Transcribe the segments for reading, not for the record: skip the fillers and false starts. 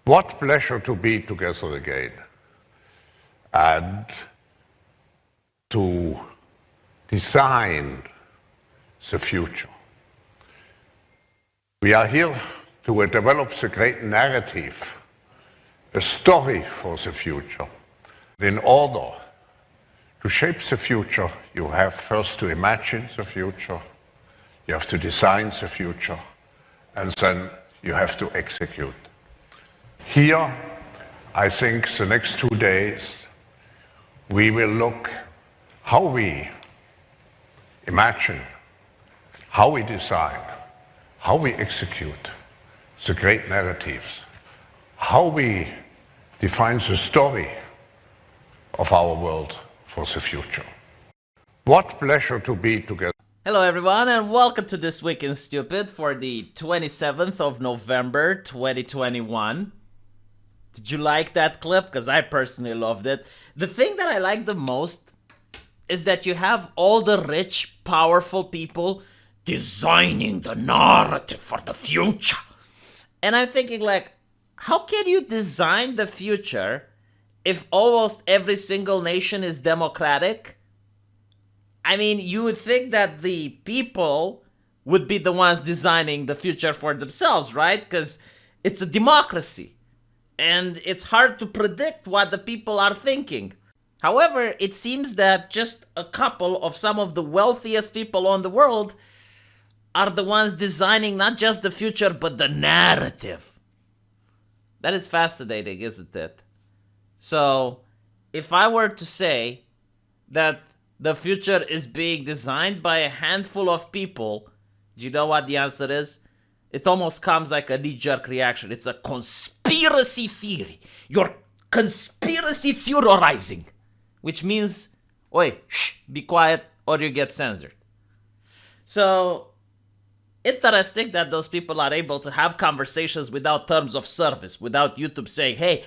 What pleasure to be together again and to design the future. We are here to develop the great narrative, a story for the future. In order to shape the future, you have first to imagine the future, you have to design the future, and then you have to execute. Here, I think the next 2 days, we will look how we imagine, how we design, how we execute the great narratives, how we define the story of our world for the future. What pleasure to be together. Hello everyone and welcome to This Week in Stupid for the 27th of November 2021. Did you like that clip? Because I personally loved it. The thing that I like the most is that you have all the rich, powerful people designing the narrative for the future. And I'm thinking like, how can you design the future if almost every single nation is democratic? I mean, you would think that the people would be the ones designing the future for themselves, right? Because it's a democracy. And it's hard to predict what the people are thinking. However, it seems that just a couple of some of the wealthiest people on the world are the ones designing not just the future, but the narrative. That is fascinating, isn't it? So, if I were to say that the future is being designed by a handful of people, do you know what the answer is? It almost comes like a knee-jerk reaction. It's a conspiracy theory. You're conspiracy theorizing. Which means, oi, shh, be quiet or you get censored. So, interesting that those people are able to have conversations without terms of service, without YouTube saying, hey,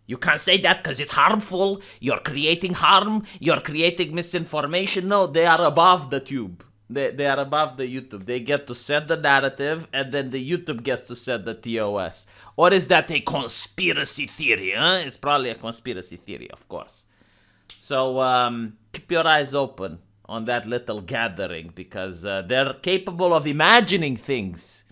you can't say that because it's harmful, you're creating harm, you're creating misinformation. No, they are above the tube. They are above the YouTube. They get to set the narrative and then the YouTube gets to set the TOS. Or is that a conspiracy theory? Huh? It's probably a conspiracy theory, of course. So keep your eyes open on that little gathering because they're capable of imagining things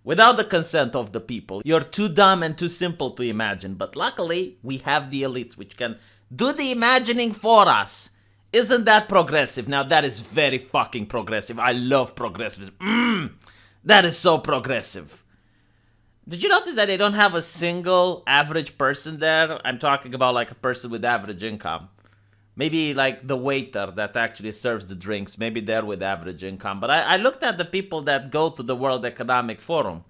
without the consent of the people. You're too dumb and too simple to imagine. But luckily, we have the elites which can do the imagining for us. Isn't that progressive? Now, that is very fucking progressive. I love progressivism. That is so progressive. Did you notice that they don't have a single average person there? I'm talking about like a person with average income. Maybe like the waiter that actually serves the drinks. Maybe they're with average income. But I looked at the people that go to the World Economic Forum.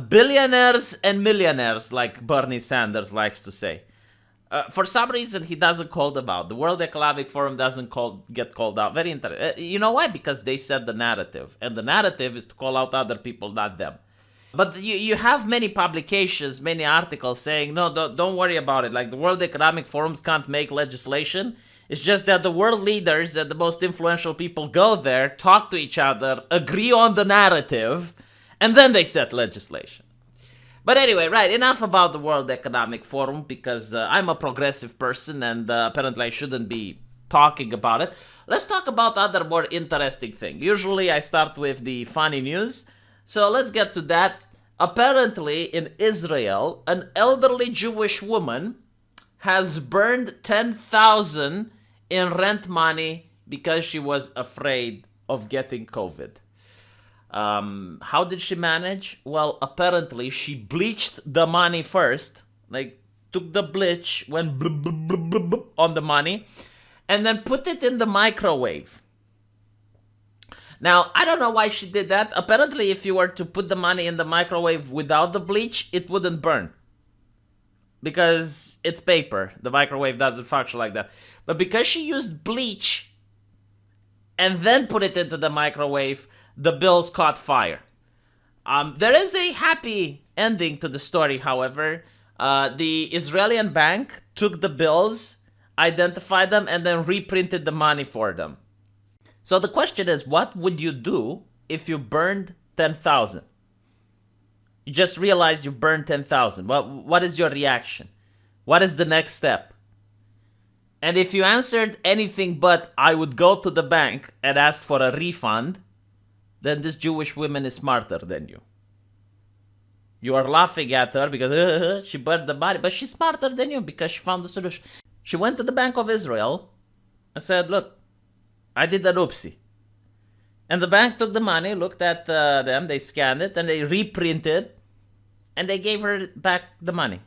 Billionaires and millionaires, like Bernie Sanders likes to say. For some reason, he doesn't call them out. The World Economic Forum doesn't get called out. Very interesting. You know why? Because they set the narrative. And the narrative is to call out other people, not them. But you have many publications, many articles saying, no, don't worry about it. Like the World Economic Forums can't make legislation. It's just that the world leaders and the most influential people go there, talk to each other, agree on the narrative, and then they set legislation. But anyway, right, enough about the World Economic Forum because I'm a progressive person and apparently I shouldn't be talking about it. Let's talk about other more interesting thing. Usually I start with the funny news. So let's get to that. Apparently in Israel, an elderly Jewish woman has burned 10,000 in rent money because she was afraid of getting COVID. How did she manage? Well, apparently she bleached the money first, like took the bleach, went blub, blub, blub, blub, blub on the money, and then put it in the microwave. Now, I don't know why she did that. Apparently, if you were to put the money in the microwave without the bleach, it wouldn't burn. Because it's paper. The microwave doesn't function like that. But because she used bleach and then put it into the microwave, the bills caught fire. There is a happy ending to the story, however. The Israeli bank took the bills, identified them, and then reprinted the money for them. So the question is, what would you do if you burned 10,000? You just realized you burned 10,000. What is your reaction? What is the next step? And if you answered anything but I would go to the bank and ask for a refund, then this Jewish woman is smarter than you. You are laughing at her because she burned the money, but she's smarter than you because she found the solution. She went to the Bank of Israel and said, look, I did an oopsie. And the bank took the money, looked at them, they scanned it, and they reprinted, and they gave her back the money.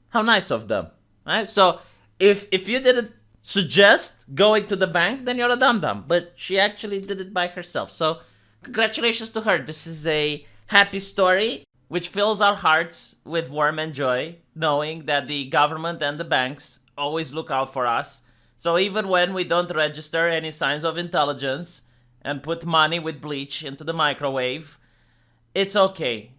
How nice of them, right? So if you didn't suggest going to the bank, then you're a dum-dum. But she actually did it by herself. So congratulations to her. This is a happy story which fills our hearts with warmth and joy, knowing that the government and the banks always look out for us. So even when we don't register any signs of intelligence and put money with bleach into the microwave, it's okay.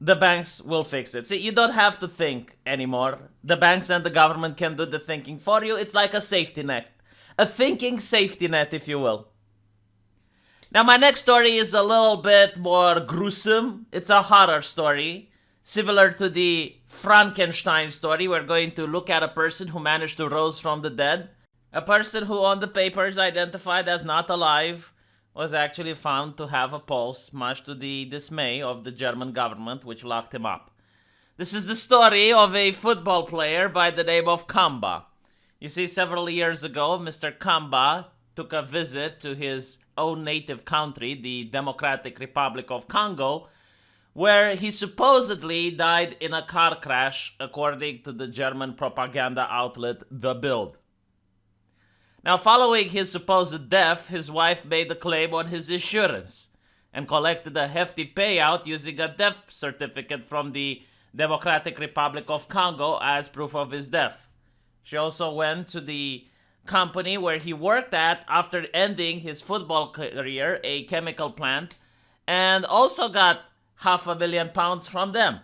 The banks will fix it. See, you don't have to think anymore. The banks and the government can do the thinking for you. It's like a safety net. A thinking safety net, if you will. Now, my next story is a little bit more gruesome. It's a horror story. Similar to the Frankenstein story, we're going to look at a person who managed to rise from the dead. A person who on the papers identified as not alive was actually found to have a pulse, much to the dismay of the German government, which locked him up. This is the story of a football player by the name of Kamba. You see, several years ago, Mr. Kamba took a visit to his own native country, the Democratic Republic of Congo, where he supposedly died in a car crash, according to the German propaganda outlet The Bild. Now, following his supposed death, his wife made a claim on his insurance and collected a hefty payout using a death certificate from the Democratic Republic of Congo as proof of his death. She also went to the company where he worked at after ending his football career, a chemical plant, and also got £500,000 from them.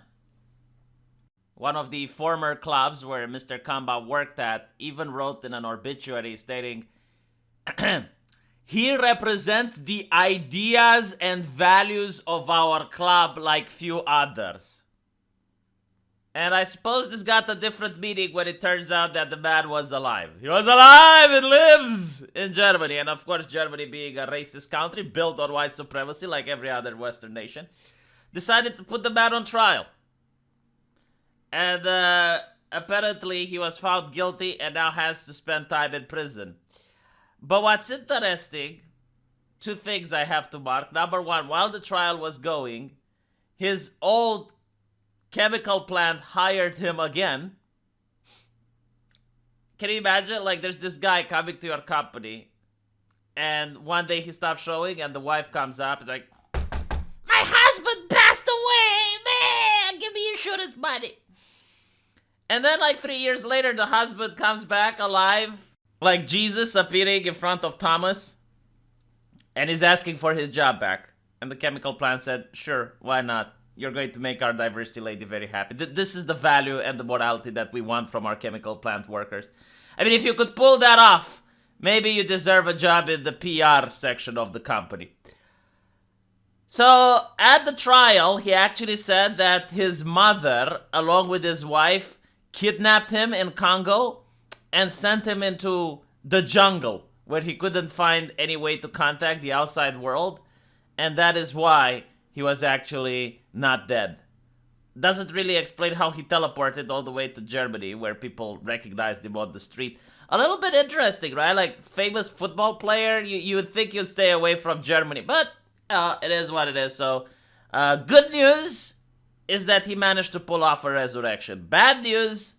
One of the former clubs where Mr. Kamba worked at even wrote in an obituary stating, he represents the ideas and values of our club like few others. And I suppose this got a different meaning when it turns out that the man was alive. He was alive and lives in Germany. And of course, Germany being a racist country built on white supremacy like every other Western nation, decided to put the man on trial. And apparently he was found guilty and now has to spend time in prison. But what's interesting, two things I have to mark. Number one, while the trial was going, his old chemical plant hired him again. Can you imagine? Like, there's this guy coming to your company, and one day he stops showing, and the wife comes up. It's like, my husband passed away, man, give me insurance money. And then like 3 years later, the husband comes back alive, like Jesus appearing in front of Thomas, and he's asking for his job back. And the chemical plant said, sure, why not? You're going to make our diversity lady very happy. This is the value and the morality that we want from our chemical plant workers. I mean, if you could pull that off, maybe you deserve a job in the PR section of the company. So at the trial, he actually said that his mother, along with his wife, kidnapped him in Congo and sent him into the jungle where he couldn't find any way to contact the outside world. And that is why he was actually not dead. Doesn't really explain how he teleported all the way to Germany where people recognized him on the street. A little bit interesting, right? Like, famous football player, you would think you'd stay away from Germany. But it is what it is. So good news is that he managed to pull off a resurrection. Bad news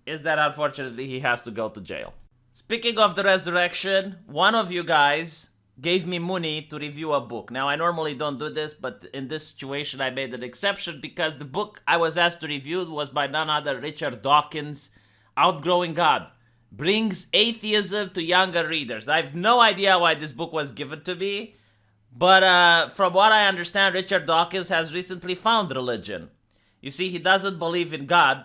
is that unfortunately he has to go to jail. Speaking of the resurrection, one of you guys gave me money to review a book. Now, I normally don't do this, but in this situation I made an exception because the book I was asked to review was by none other Richard Dawkins, Outgrowing God. Brings atheism to younger readers. I have no idea why this book was given to me, but from what I understand, Richard Dawkins has recently found religion. You see, he doesn't believe in God,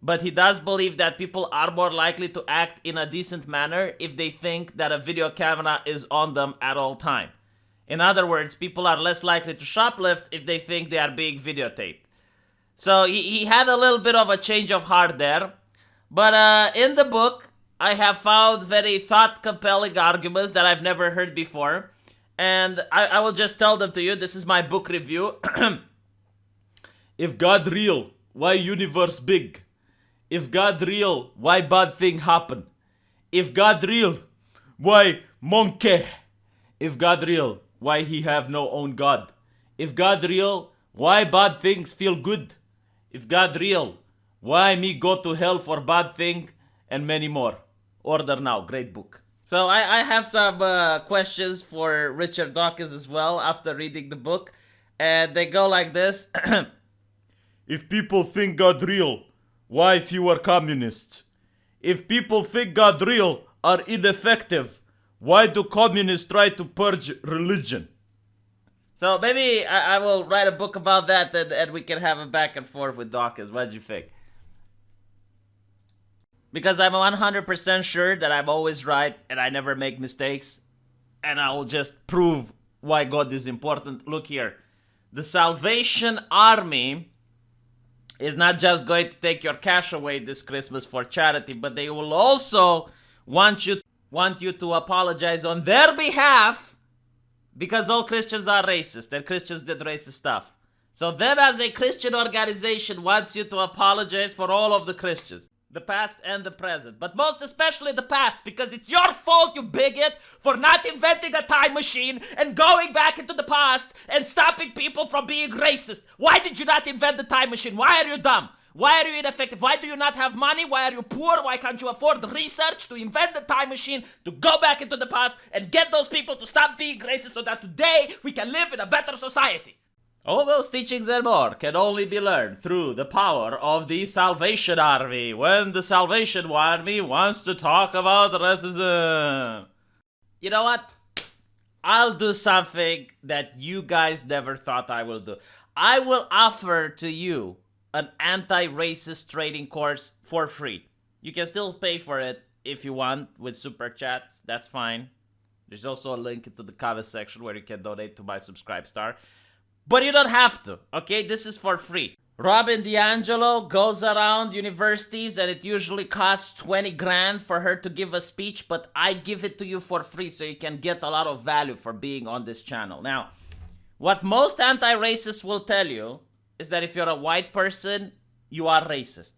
but he does believe that people are more likely to act in a decent manner if they think that a video camera is on them at all time. In other words, people are less likely to shoplift if they think they are being videotaped. So he had a little bit of a change of heart there. But in the book, I have found very thought-compelling arguments that I've never heard before. And I will just tell them to you. This is my book review. If God real, why universe big? If God real, why bad thing happen? If God real, why monkey? If God real, why he have no own God? If God real, why bad things feel good? If God real, why me go to hell for bad thing? And many more. Order now, great book. So I have some questions for Richard Dawkins as well after reading the book. And they go like this. If people think God real, why fewer communists? If people think God real are ineffective, why do communists try to purge religion? So maybe I will write a book about that and we can have a back and forth with Dawkins. What do you think? Because I'm 100% sure that I'm always right and I never make mistakes. And I will just prove why God is important. Look here. The Salvation Army is not just going to take your cash away this Christmas for charity, but they will also want you to apologize on their behalf because all Christians are racist and Christians did racist stuff. So them as a Christian organization wants you to apologize for all of the Christians. The past and the present, but most especially the past, because it's your fault, you bigot, for not inventing a time machine and going back into the past and stopping people from being racist. Why did you not invent the time machine? Why are you dumb? Why are you ineffective? Why do you not have money? Why are you poor? Why can't you afford the research to invent the time machine, to go back into the past and get those people to stop being racist so that today we can live in a better society? All those teachings and more can only be learned through the power of the Salvation Army when the Salvation Army wants to talk about racism. You know what? I'll do something that you guys never thought I will do. I will offer to you an anti-racist training course for free. You can still pay for it if you want with super chats. That's fine. There's also a link into the comment section where you can donate to my Subscribe Star. But you don't have to, okay? This is for free. Robin DiAngelo goes around universities and it usually costs 20 grand for her to give a speech, but I give it to you for free so you can get a lot of value for being on this channel. Now, what most anti-racists will tell you is that if you're a white person, you are racist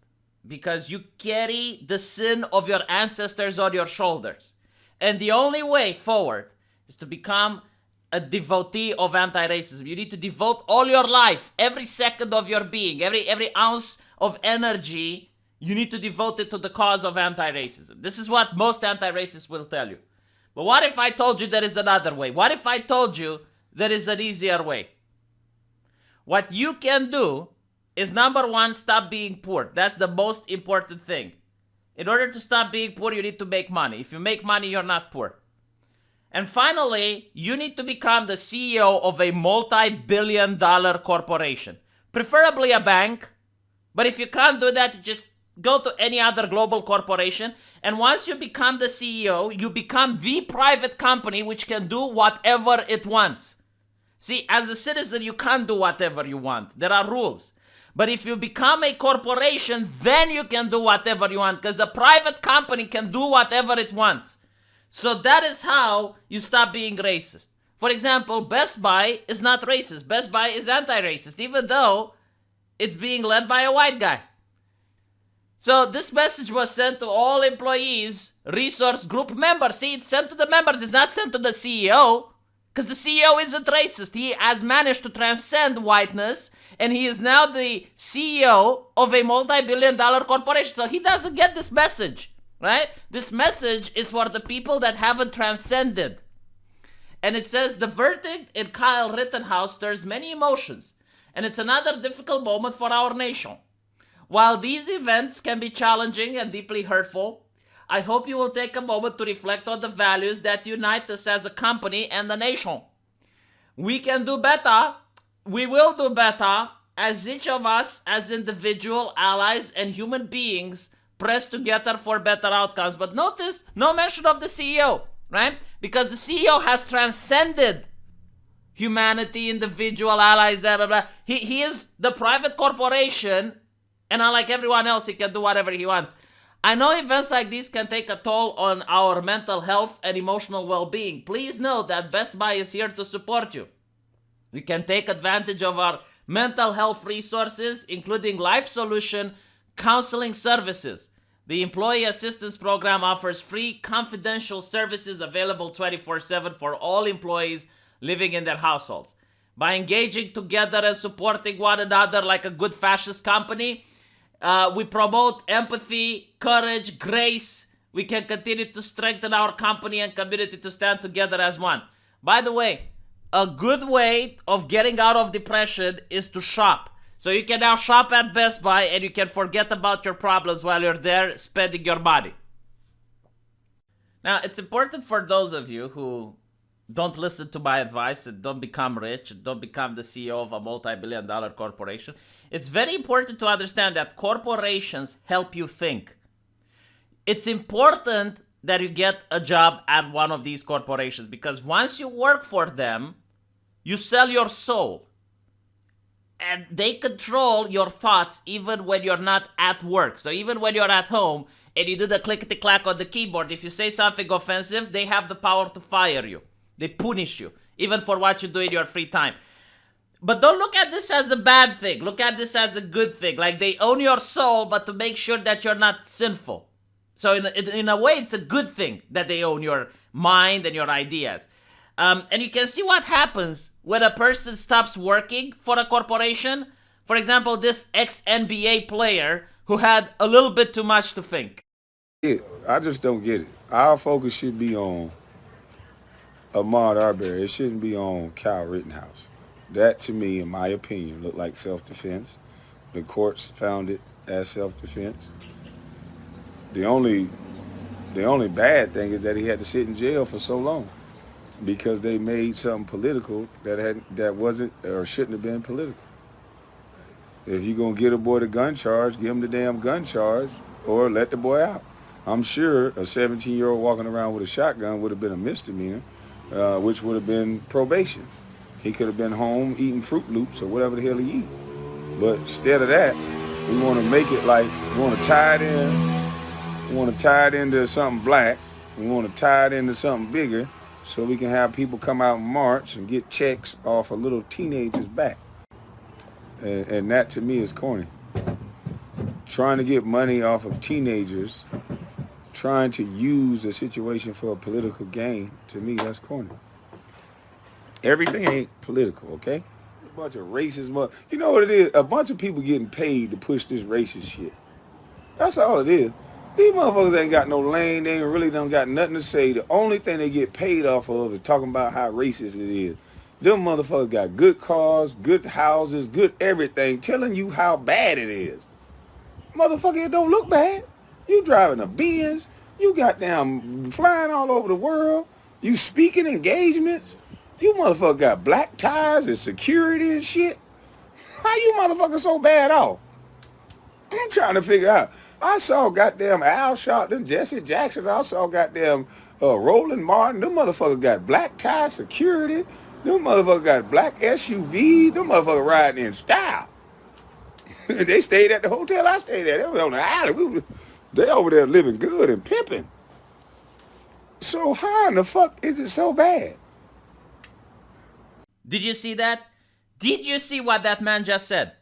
because you carry the sin of your ancestors on your shoulders. And the only way forward is to become a devotee of anti-racism. You need to devote all your life, every second of your being, every ounce of energy, you need to devote it to the cause of anti-racism. This is what most anti-racists will tell you. But what if I told you there is another way? What if I told you there is an easier way? What you can do is, number one, stop being poor. That's the most important thing. In order to stop being poor, you need to make money. If you make money, you're not poor. And finally, you need to become the CEO of a multi-billion-dollar corporation. Preferably a bank. But if you can't do that, you just go to any other global corporation. And once you become the CEO, you become the private company which can do whatever it wants. See, as a citizen, you can't do whatever you want. There are rules. But if you become a corporation, then you can do whatever you want. Because a private company can do whatever it wants. So that is how you stop being racist. For example, Best Buy is not racist. Best Buy is anti-racist, even though it's being led by a white guy. So this message was sent to all employees, resource group members. See, it's sent to the members. It's not sent to the CEO. Because the CEO isn't racist. He has managed to transcend whiteness. And he is now the CEO of a multi-billion-dollar corporation. So he doesn't get this message. Right? This message is for the people that haven't transcended. And it says, the verdict in Kyle Rittenhouse stirs many emotions. And it's another difficult moment for our nation. While these events can be challenging and deeply hurtful, I hope you will take a moment to reflect on the values that unite us as a company and the nation. We can do better. We will do better as each of us, as individual allies and human beings, press together for better outcomes. But notice, no mention of the CEO, right? Because the CEO has transcended humanity, individual, allies, blah, blah, blah. He is the private corporation, and unlike everyone else, he can do whatever he wants. I know events like these can take a toll on our mental health and emotional well-being. Please note that Best Buy is here to support you. You can take advantage of our mental health resources, including Life Solution counseling services. The Employee Assistance Program offers free confidential services available 24/7 for all employees living in their households. By engaging together and supporting one another like a good fascist company, we promote empathy, courage, grace. We can continue to strengthen our company and community to stand together as one. By the way, a good way of getting out of depression is to shop. So you can now shop at Best Buy and you can forget about your problems while you're there spending your money. Now, it's important for those of you who don't listen to my advice and don't become rich and don't become the CEO of a multi-billion-dollar corporation. It's very important to understand that corporations help you think. It's important that you get a job at one of these corporations because once you work for them, you sell your soul. And they control your thoughts even when you're not at work. So even when you're at home and you do the clickety-clack on the keyboard, if you say something offensive, they have the power to fire you. They punish you, even for what you do in your free time. But don't look at this as a bad thing. Look at this as a good thing. Like they own your soul, but to make sure that you're not sinful. So in a way, it's a good thing that they own your mind and your ideas. And you can see what happens when a person stops working for a corporation. For example, this ex-NBA player who had a little bit too much to think. I just don't get it. Our focus should be on Ahmaud Arbery. It shouldn't be on Kyle Rittenhouse. That, to me, in my opinion, looked like self-defense. The courts found it as self-defense. The only bad thing is that he had to sit in jail for so long because they made something political that wasn't or shouldn't have been political. If you're going to get a boy the gun charge, give him the damn gun charge or let the boy out. I'm sure a 17-year-old walking around with a shotgun would have been a misdemeanor, which would have been probation. He could have been home eating Fruit Loops or whatever the hell he eat. But instead of that, we want to make it like, we want to tie it in. We want to tie it into something black. We want to tie it into something bigger so we can have people come out and march and get checks off a little teenager's back. And that to me is corny. Trying to get money off of teenagers, trying to use the situation for a political gain, to me, that's corny. Everything ain't political, okay? It's a bunch of racist, you know what it is? A bunch of people getting paid to push this racist shit. That's all it is. These motherfuckers ain't got no lane. They ain't really done got nothing to say. The only thing they get paid off of is talking about how racist it is. Them motherfuckers got good cars, good houses, good everything, telling you how bad it is. Motherfucker, it don't look bad. You driving a Benz. You got down flying all over the world. You speaking engagements. You motherfucker got black ties and security and shit. How you motherfucker so bad off? I'm trying to figure out. I saw goddamn Al Sharpton, Jesse Jackson. I saw goddamn Roland Martin. Them motherfuckers got black tie security. Them motherfuckers got black SUV. Them motherfuckers riding in style. They stayed at the hotel I stayed at. They was on the island. They over there living good and pimping. So how in the fuck is it so bad? Did you see that? Did you see what that man just said?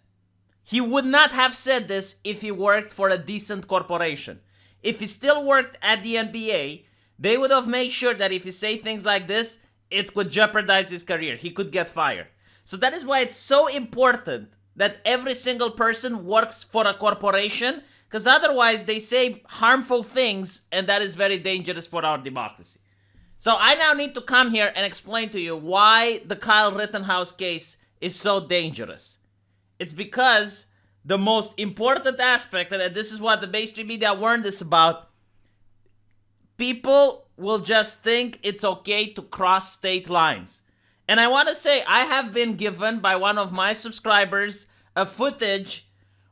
He would not have said this if he worked for a decent corporation. If he still worked at the NBA, they would have made sure that if he say things like this, it would jeopardize his career. He could get fired. So that is why it's so important that every single person works for a corporation, because otherwise they say harmful things, and that is very dangerous for our democracy. So I now need to come here and explain to you why the Kyle Rittenhouse case is so dangerous. It's because the most important aspect, and this is what the mainstream media warned us about, people will just think it's okay to cross state lines. And I want to say, I have been given by one of my subscribers a footage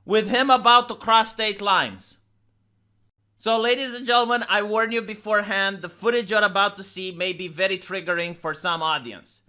with him about to cross state lines. So ladies and gentlemen, I warn you beforehand, the footage you're about to see may be very triggering for some audience.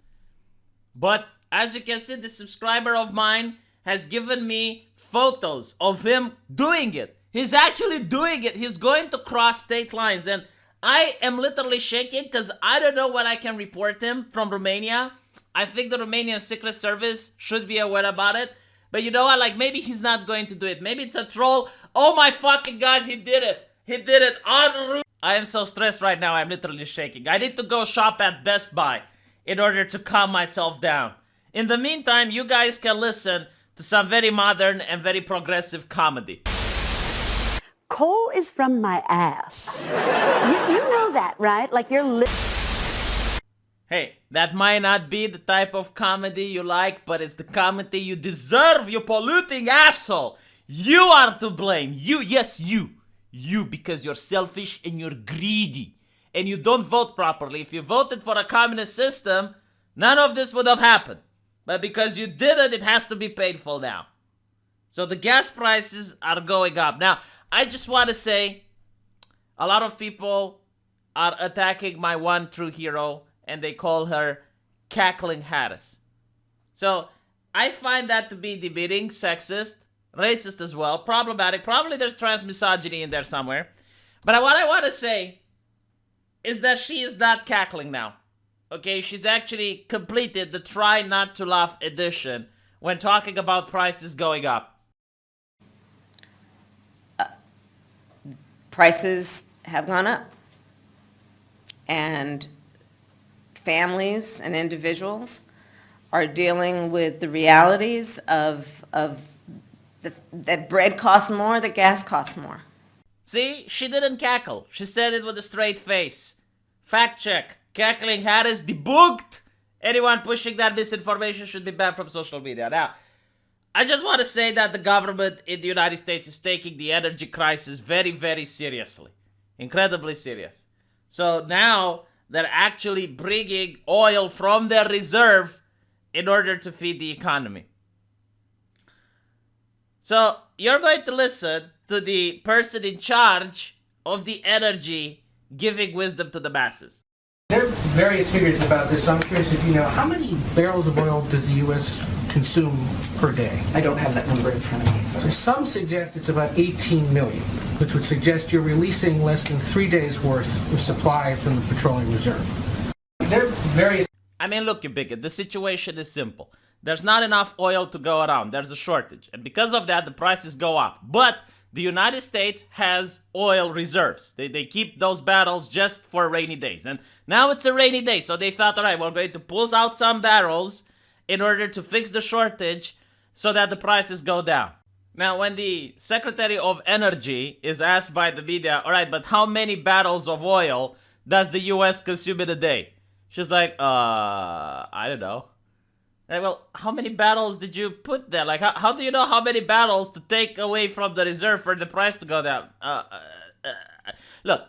But as you can see, the subscriber of mine has given me photos of him doing it. He's actually doing it. He's going to cross state lines. And I am literally shaking because I don't know when I can report him from Romania. I think the Romanian Secret Service should be aware about it. But you know what? Like, maybe he's not going to do it. Maybe it's a troll. Oh my fucking god, he did it. He did it en route. I am so stressed right now. I'm literally shaking. I need to go shop at Best Buy in order to calm myself down. In the meantime, you guys can listen to some very modern and very progressive comedy. Coal is from my ass. You know that, right? Like you're Hey, that might not be the type of comedy you like, but it's the comedy you deserve, you polluting asshole. You are to blame. You, yes, you. You, because you're selfish and you're greedy. And you don't vote properly. If you voted for a communist system, none of this would have happened. But because you didn't, it has to be painful now. So the gas prices are going up. Now, I just want to say, a lot of people are attacking my one true hero, and they call her Cackling Harris. So, I find that to be demeaning, sexist, racist as well, problematic. Probably there's trans misogyny in there somewhere. But what I want to say is that she is not cackling now. Okay, she's actually completed the Try Not to Laugh edition when talking about prices going up. Prices have gone up, and families and individuals are dealing with the realities of that bread costs more, that gas costs more. See, she didn't cackle. She said it with a straight face. Fact check. Cackling Harris debunked. Anyone pushing that misinformation should be banned from social media. Now, I just want to say that the government in the United States is taking the energy crisis very, very seriously. Incredibly serious. So now they're actually bringing oil from their reserve in order to feed the economy. So you're going to listen to the person in charge of the energy giving wisdom to the masses. There are various figures about this, so I'm curious if you know, how many barrels of oil does the U.S. consume per day? I don't have that number in front of me, So sorry. some suggest it's about 18 million, which would suggest you're releasing less than 3 days' worth of supply from the petroleum reserve. There are various... I mean, look, you bigot, the situation is simple. There's not enough oil to go around. There's a shortage. And because of that, the prices go up. But the United States has oil reserves. They keep those barrels just for rainy days. And now it's a rainy day, so they thought, all right, we're going to pull out some barrels in order to fix the shortage so that the prices go down. Now, when the Secretary of Energy is asked by the media, all right, but how many barrels of oil does the U.S. consume in a day? She's like, I don't know. Like, well, how many barrels did you put there? Like, how do you know how many barrels to take away from the reserve for the price to go down? Look.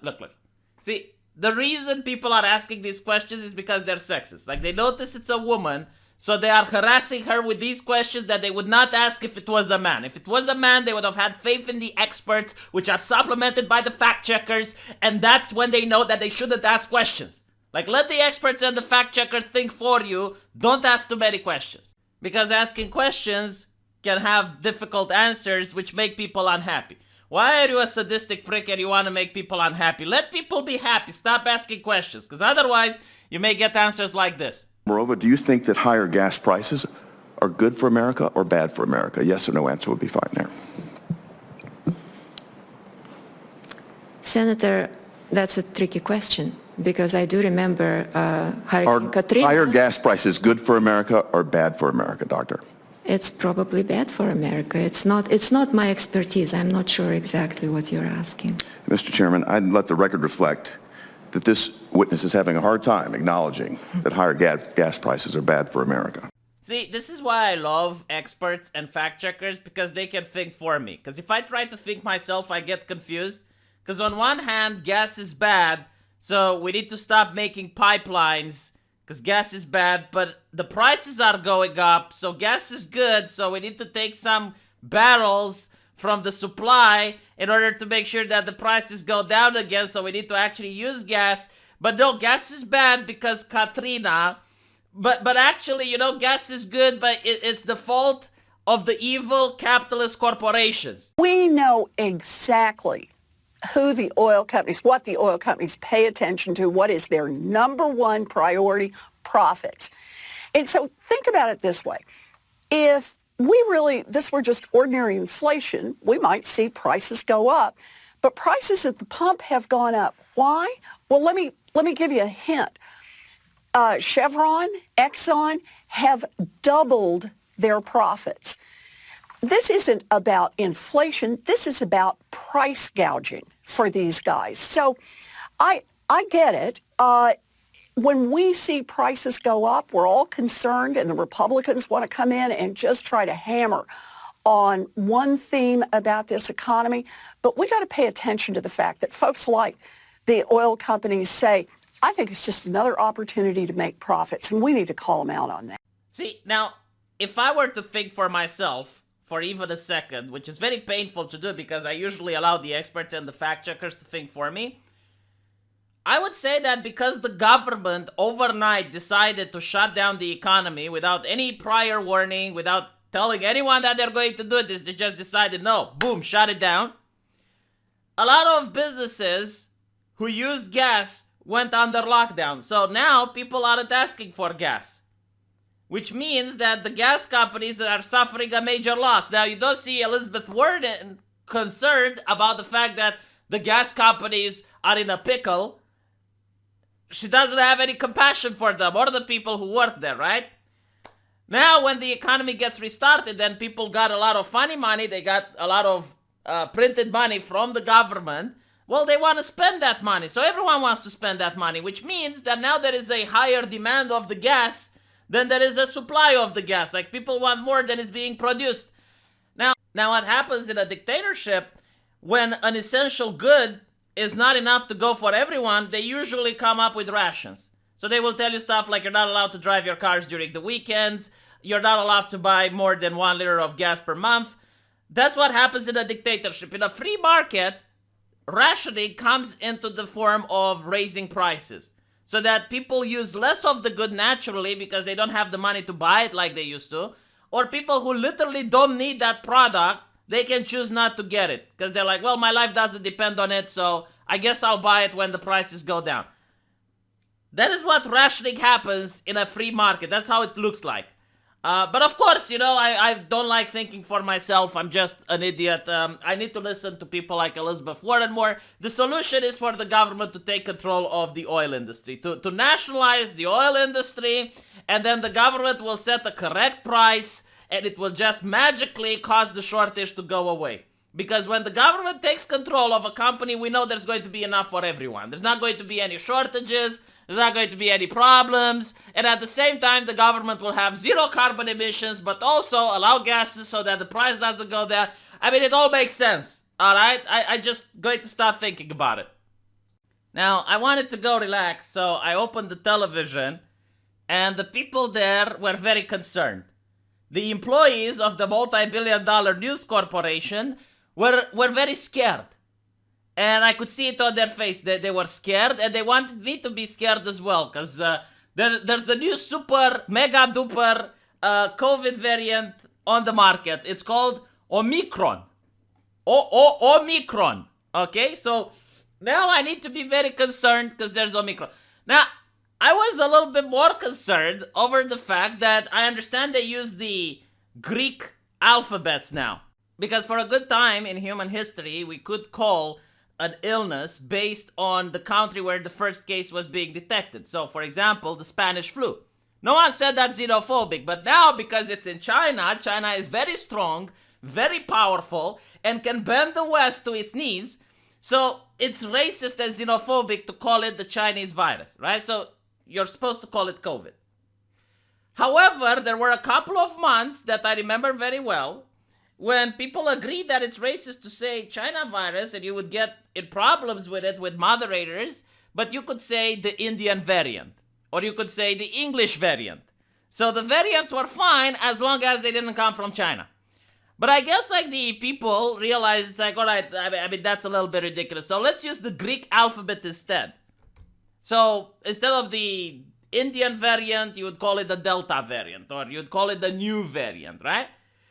See, the reason people are asking these questions is because they're sexist. Like, they notice it's a woman, so they are harassing her with these questions that they would not ask if it was a man. If it was a man, they would have had faith in the experts, which are supplemented by the fact checkers, and that's when they know that they shouldn't ask questions. Like, let the experts and the fact checkers think for you. Don't ask too many questions. Because asking questions can have difficult answers which make people unhappy. Why are you a sadistic prick and you want to make people unhappy? Let people be happy. Stop asking questions. Because otherwise, you may get answers like this. Moreover, do you think that higher gas prices are good for America or bad for America? Yes or no answer would be fine there. Senator, that's a tricky question because I do remember Hurricane Are Katrina. higher gas prices good for America or bad for America, Doctor? It's probably bad for America. It's not my expertise. I'm not sure exactly what you're asking. Mr. Chairman, I'd let the record reflect that this witness is having a hard time acknowledging that higher gas prices are bad for America. See, this is why I love experts and fact checkers, because they can think for me. Because if I try to think myself, I get confused. Because on one hand, gas is bad, so we need to stop making pipelines because gas is bad, but the prices are going up, so gas is good, so we need to take some barrels from the supply in order to make sure that the prices go down again, so we need to actually use gas. But no, gas is bad because Katrina But actually, you know, gas is good, but it's the fault of the evil capitalist corporations. We know exactly who the oil companies, what the oil companies pay attention to, what is their number one priority, profits. And so think about it this way. If this were just ordinary inflation, we might see prices go up. But prices at the pump have gone up. Why? Well, let me give you a hint. Chevron, Exxon have doubled their profits. This isn't about inflation. This is about price gouging for these guys. So I get it. When we see prices go up, we're all concerned, and the Republicans want to come in and just try to hammer on one theme about this economy. But we got to pay attention to the fact that folks like the oil companies say, I think it's just another opportunity to make profits, and we need to call them out on that. See, now, if I were to think for myself for even a second, which is very painful to do because I usually allow the experts and the fact checkers to think for me, I would say that because the government overnight decided to shut down the economy without any prior warning, without telling anyone that they're going to do this, they just decided, no, boom, shut it down. A lot of businesses who used gas went under lockdown. So now people aren't asking for gas, which means that the gas companies are suffering a major loss. Now, you don't see Elizabeth Warren concerned about the fact that the gas companies are in a pickle. She doesn't have any compassion for them or the people who work there, right? Now, when the economy gets restarted, then people got a lot of funny money. They got a lot of printed money from the government. Well, they want to spend that money. So everyone wants to spend that money, which means that now there is a higher demand of the gas than there is a supply of the gas. Like, people want more than is being produced. Now what happens in a dictatorship, when an essential good is not enough to go for everyone, they usually come up with rations. So they will tell you stuff like you're not allowed to drive your cars during the weekends, you're not allowed to buy more than 1 liter of gas per month. That's what happens in a dictatorship. In a free market, rationing comes into the form of raising prices so that people use less of the good naturally because they don't have the money to buy it like they used to, or people who literally don't need that product, they can choose not to get it because they're like, well, my life doesn't depend on it, so I guess I'll buy it when the prices go down. That is what rationing happens in a free market. That's how it looks like. But of course, you know, I don't like thinking for myself. I'm just an idiot. I need to listen to people like Elizabeth Warren more. The solution is for the government to take control of the oil industry, to nationalize the oil industry, and then the government will set a correct price, and it will just magically cause the shortage to go away. Because when the government takes control of a company, we know there's going to be enough for everyone. There's not going to be any shortages. There's not going to be any problems. And at the same time, the government will have zero carbon emissions, but also allow gases so that the price doesn't go down. I mean, it all makes sense. All right? I just going to start thinking about it. Now, I wanted to go relax, so I opened the television, and the people there were very concerned. The employees of the multi-billion-dollar news corporation were very scared. And I could see it on their face that they were scared, and they wanted me to be scared as well, because there's a new super mega duper COVID variant on the market. It's called Omicron. Omicron. Okay, so now I need to be very concerned because there's Omicron. Now, I was a little bit more concerned over the fact that I understand they use the Greek alphabets now. Because for a good time in human history, we could call an illness based on the country where the first case was being detected. So, for example, the Spanish flu. No one said that's xenophobic, but now because it's in China, China is very strong, very powerful, and can bend the West to its knees. So it's racist and xenophobic to call it the Chinese virus, right? So you're supposed to call it COVID. However, there were a couple of months that I remember very well when people agreed that it's racist to say China virus and you would get in problems with it with moderators, but you could say the Indian variant, or you could say the English variant. So the variants were fine as long as they didn't come from China. But I guess like the people realized it's like, all right, I mean, that's a little bit ridiculous. So let's use the Greek alphabet instead. So instead of the Indian variant, you would call it the Delta variant, or you'd call it the new variant, right?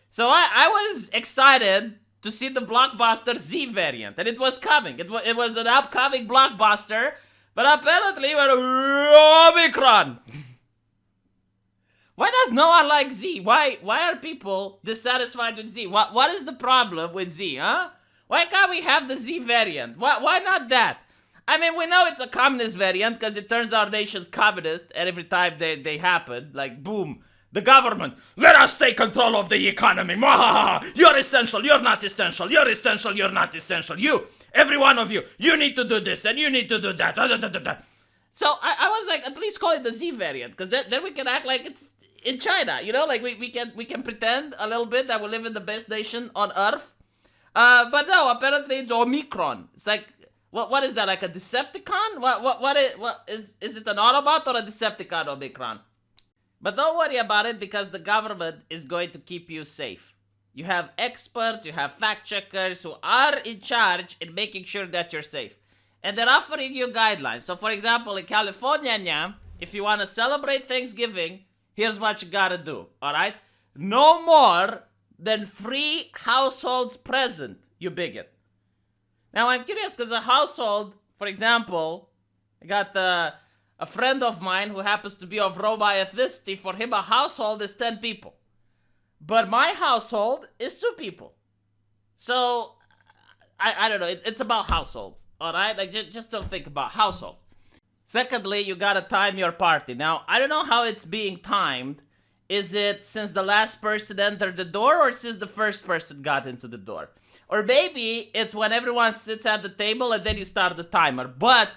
So I was excited to see the blockbuster Z variant, and it was coming. It was an upcoming blockbuster, but apparently we're Omicron. Why does no one like Z? Why are people dissatisfied with Z? What is the problem with Z, huh? Why can't we have the Z variant? Why not that? I mean, we know it's a communist variant because it turns our nations communist, and every time they happen, like, boom, the government, let us take control of the economy. You're essential, you're not essential. You're essential, you're not essential. You, every one of you, you need to do this and you need to do that. So I was like, at least call it the Z variant, because then we can act like it's in China, you know, like we can pretend a little bit that we live in the best nation on earth. But no, apparently it's Omicron. It's like, what is that, like a Decepticon? What is it an Autobot or a Decepticon Omicron? But don't worry about it, because the government is going to keep you safe. You have experts, you have fact checkers who are in charge in making sure that you're safe. And they're offering you guidelines. So for example, in California, if you want to celebrate Thanksgiving, here's what you gotta do, alright? No more than 3 households present, you bigot. Now I'm curious, because a household, for example, I got a friend of mine who happens to be of Roma ethnicity. For him, a household is 10 people. But my household is 2 people. So, I don't know. It's about households, all right? Like, just don't think about households. Secondly, you gotta time your party. Now, I don't know how it's being timed. Is it since the last person entered the door, or since the first person got into the door? Or maybe it's when everyone sits at the table and then you start the timer. But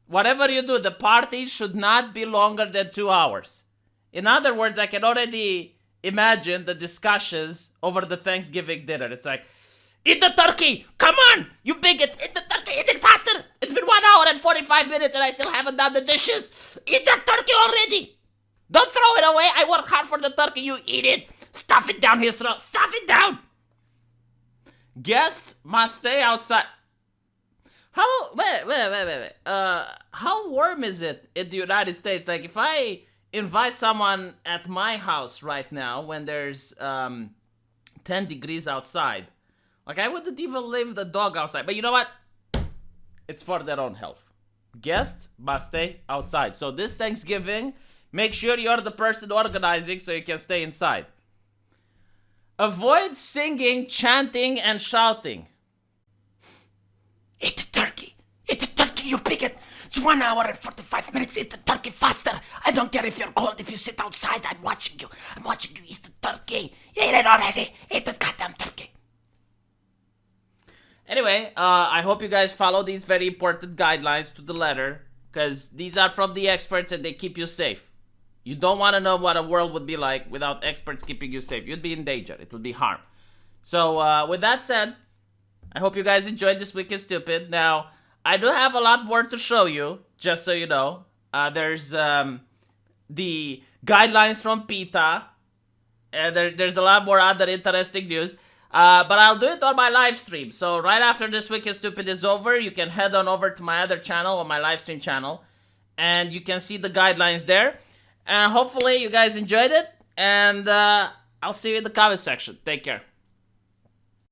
whatever you do, the party should not be longer than 2 hours. In other words, I can already imagine the discussions over the Thanksgiving dinner. It's like, eat the turkey! Come on! You bigot! Eat the turkey! Eat it faster! It's been 1 hour and 45 minutes and I still haven't done the dishes! Eat that turkey already! Don't throw it away! I work hard for the turkey, you eat it! Stuff it down his throat! Stuff it down! Guests must stay outside. Wait. How warm is it in the United States? Like, if I invite someone at my house right now when there's 10 degrees outside, like, I wouldn't even leave the dog outside. But you know what? It's for their own health. Guests must stay outside. So this Thanksgiving, make sure you're the person organizing so you can stay inside. Avoid singing, chanting, and shouting. Eat the turkey! Eat the turkey, you bigot! It's 1 hour and 45 minutes. Eat the turkey faster! I don't care if you're cold, if you sit outside. I'm watching you. I'm watching you eat the turkey. Eat it already! Eat the goddamn turkey! Anyway, I hope you guys follow these very important guidelines to the letter, because these are from the experts and they keep you safe. You don't want to know what a world would be like without experts keeping you safe. You'd be in danger. It would be harm. So, with that said, I hope you guys enjoyed this Week in Stupid. Now, I do have a lot more to show you, just so you know. There's the guidelines from PETA. And there's a lot more other interesting news. But I'll do it on my live stream. So right after this Week in Stupid is over, you can head on over to my other channel, on my live stream channel. And you can see the guidelines there. And hopefully you guys enjoyed it. And I'll see you in the comment section. Take care.